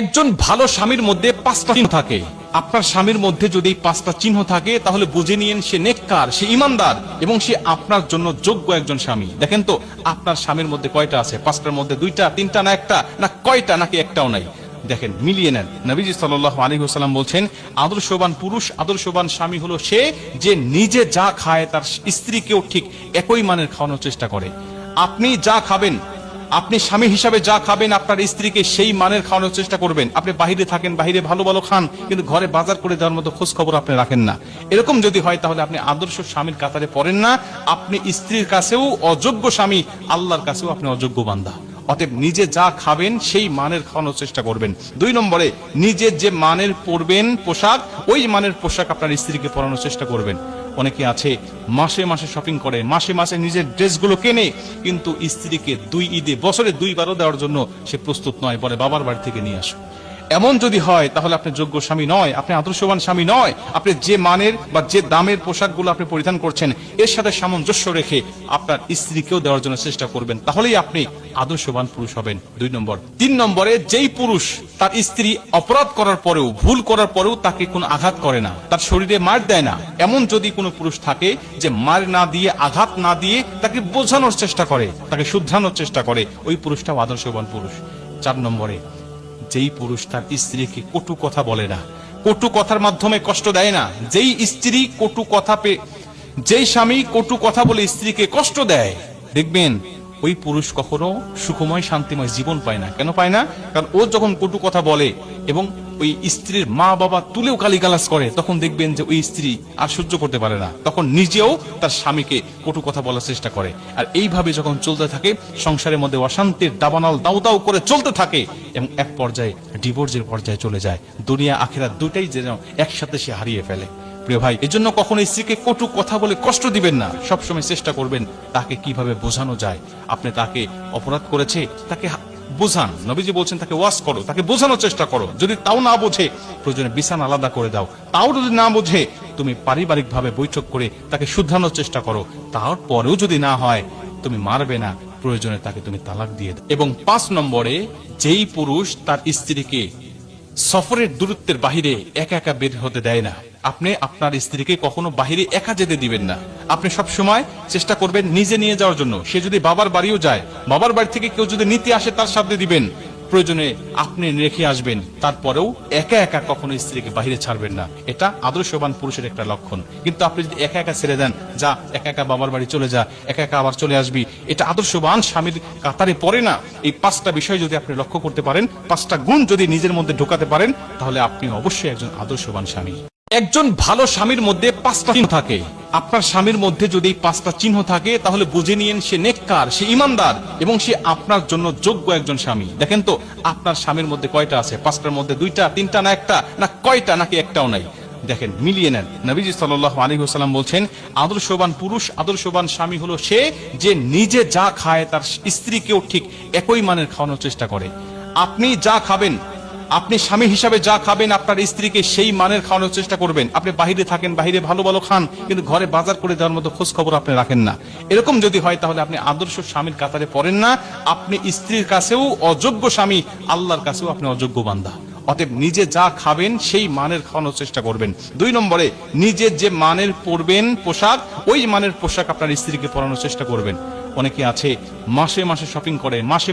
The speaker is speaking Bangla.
একজন ভালো স্বামীর মধ্যে 5টা চিহ্ন থাকে। আপনার স্বামীর মধ্যে যদি 5টা চিহ্ন থাকে তাহলে বুঝে নিয়েন সে নেককার, সে ঈমানদার এবং সে আপনার জন্য যোগ্য একজন স্বামী। দেখেন তো আপনার স্বামীর মধ্যে কয়টা আছে? 5টার মধ্যে 2টা, 3টা, না একটা, না কয়টা, নাকি একটাও নাই? দেখেন, মিলিয়ে নেন। নবীজি সাল্লাল্লাহু আলাইহি ওয়াসাল্লাম বলছেন, আদর্শবান পুরুষ, আদর্শবান স্বামী হলো সে যে নিজে যা খায় তার স্ত্রীকেও ঠিক একই মানের খাওয়ানোর চেষ্টা করে। আপনি যা খাবেন, আপনি স্বামী হিসাবে যা খাবেন আপনার স্ত্রীকে সেই মানের খাওয়ানোর চেষ্টা করবেন। আপনি বাহিরে থাকেন, বাহিরে ভালো ভালো খান, কিন্তু ঘরে বাজার করে দেওয়ার মতো খোঁজ খবর আপনি রাখেন না। এরকম যদি হয় তাহলে আপনি আদর্শ স্বামীর কাতারে পড়েন না। আপনি স্ত্রীর কাছেও অযোগ্য স্বামী, আল্লাহর কাছেও আপনি অযোগ্য বান্দা। অতএব নিজে যা খাবেন সেই মানের খাওয়ানোর চেষ্টা করবেন। 2 নম্বরে, নিজে যে মানের পরবেন পোশাক, ওই মানের পোশাক আপনার স্ত্রীকে পরানোর চেষ্টা করবেন। অনেকে আছে মাসে মাসে শপিং করে, মাসে মাসে নিজের ড্রেসগুলো কেনে, কিন্তু স্ত্রীকে 2 ঈদে, বছরে 2 বারও দেওয়ার জন্য সে প্রস্তুত নয়, বলে বাবার বাড়ি থেকে নিয়ে আসো। এমন যদি হয় তাহলে আপনি যোগ্য স্বামী নয়, আপনি আদর্শবান স্বামী নয়। আপনি যে মানের বা যে দামের পোশাকগুলো আপনি পরিধান করছেন এর সাথে সামঞ্জস্য রেখে আপনার স্ত্রীকেও দেওয়ার জন্য চেষ্টা করবেন, তাহলেই আপনি আদর্শবান পুরুষ হবেন। 2 নম্বর। 3 নম্বরে, যেই পুরুষ তার স্ত্রী অপরাধ করার পরেও, ভুল করার পরেও তাকে কোনো আঘাত করে না, তার শরীরে মার দেয় না, এমন যদি কোনো পুরুষ থাকে যে মার না দিয়ে, আঘাত না দিয়ে তাকে বোঝানোর চেষ্টা করে, তাকে শুধরানোর চেষ্টা করে, ওই পুরুষটাও আদর্শবান পুরুষ। 4 নম্বরে, যেই পুরুষ তার স্ত্রীকে কটু কথা বলে না, কটু কথার মাধ্যমে কষ্ট দেয় না, যেই স্ত্রী কটু কথা যেই স্বামী কটু কথা বলে স্ত্রীকে কষ্ট দেয়, দেখবেন ওই পুরুষ কখনো সুখময় শান্তিময় জীবন পায় না। কেন পায় না? কারণ ও যখন কটু কথা বলে এবং ওই স্ত্রীর মা বাবা তুলেও গালিগালাজ করে, তখন দেখবেন যে ওই স্ত্রী আর সহ্য করতে পারে না, তখন নিজেও তার স্বামীকে কটু কথা বলার চেষ্টা করে। আর এইভাবে যখন চলতে থাকে, সংসারের মধ্যে অশান্তির দাবানল দাউ দাউ করে চলতে থাকে এবং এক পর্যায়ে ডিভোর্সের পর্যায়ে চলে যায়। দুনিয়া আখিরাত দুটাই যেন একসাথে সে হারিয়ে ফেলে। প্রিয় ভাই, এজন্য কখনো স্ত্রীকে কটু কথা বলে কষ্ট দিবেন না। সবসময় চেষ্টা করবেন তাকে কিভাবে বোঝানো যায়। আপনি তাকে অপরাধ করেছে, তাকে বোঝান। নবীজি বলছেন তাকে ওয়াজ করো, তাকে বোঝানোর চেষ্টা করো। যদি তাও না বোঝে, প্রয়োজনে বিছানা আলাদা করে দাও। তাও যদি না বোঝে, তুমি পারিবারিক ভাবে বৈঠক করে তাকে শুধরানোর চেষ্টা করো। তারপরেও যদি না হয়, তুমি মারবে না, প্রয়োজনে তাকে তুমি তালাক দিয়ে দাও। এবং 5 নম্বরে, যেই পুরুষ তার স্ত্রীকে সফরের দূরত্বের বাহিরে একা একা বের হতে দেয় না, আপনি আপনার স্ত্রীকে কখনো বাহিরে একা যেতে দিবেন না। আপনি সব সময় চেষ্টা করবেন নিজে নিয়ে যাওয়ার জন্য। সে যদি বাবার বাড়িও যায়, বাবার বাড়ি থেকে কেউ যদি নিতে আসে, তার সাথে দিবেন, প্রয়োজনে আপনি রেখে আসবেন। তারপরেও একা একা কখনো স্ত্রীকে বাহিরে ছাড়বেন না। এটা আদর্শবান পুরুষের একটা লক্ষণ। কিন্তু আপনি যদি একা একা ছেড়ে দেন, যা একা একা বাবার বাড়ি চলে যা, একা একা আবার চলে আসবি, এটা আদর্শবান স্বামীর কাতারে পড়ে না। এই 5টা বিষয় যদি আপনি লক্ষ্য করতে পারেন, 5টা গুণ যদি নিজের মধ্যে ঢোকাতে পারেন, তাহলে আপনি অবশ্যই একজন আদর্শবান স্বামী। একজন ভালো স্বামীর মধ্যে 5টা চিহ্ন থাকে। আপনার স্বামীর মধ্যে যদি 5টা চিহ্ন থাকে তাহলে বুঝে নিয়েন সে নেককার, সে ঈমানদার এবং সে আপনার জন্য যোগ্য একজন স্বামী। দেখেন তো আপনার স্বামীর মধ্যে কয়টা আছে? 5টার মধ্যে 2টা, 3টা, না একটা, না কয়টা, নাকি একটাও নাই? দেখেন, মিলিয়ে নেন। নবীজি সাল্লাল্লাহু আলাইহি ওয়াসাল্লাম বলছেন, আদর্শবান পুরুষ, আদর্শবান স্বামী হলো সে যে নিজে যা খায় তার স্ত্রীকেও ঠিক একই মানের খাওয়ানোর চেষ্টা করে। আপনি যা খাবেন, আপনি স্বামী হিসাবে যা খাবেন আপনার স্ত্রীকে সেই মানের খাওয়ানোর চেষ্টা করবেন। আপনি বাহিরে থাকেন, বাহিরে ভালো ভালো খান, কিন্তু ঘরে বাজার করে দেওয়ার মতো খোঁজ খবর আপনি রাখেন না। এরকম যদি হয় তাহলে আপনি আদর্শ স্বামীর কাতারে পড়েন না। আপনি স্ত্রীর কাছেও অযোগ্য স্বামী, আল্লাহর কাছেও আপনি অযোগ্য বান্দা। অতএব নিজে যা খাবেন সেই মানের খাওয়ানোর চেষ্টা করবেন। 2 নম্বরে, নিজে যে মানের পরবেন পোশাক, ওই মানের পোশাক আপনার স্ত্রীকে পরানোর চেষ্টা করবেন। অনেকে আছে মাসে মাসে শপিং করে, মাসে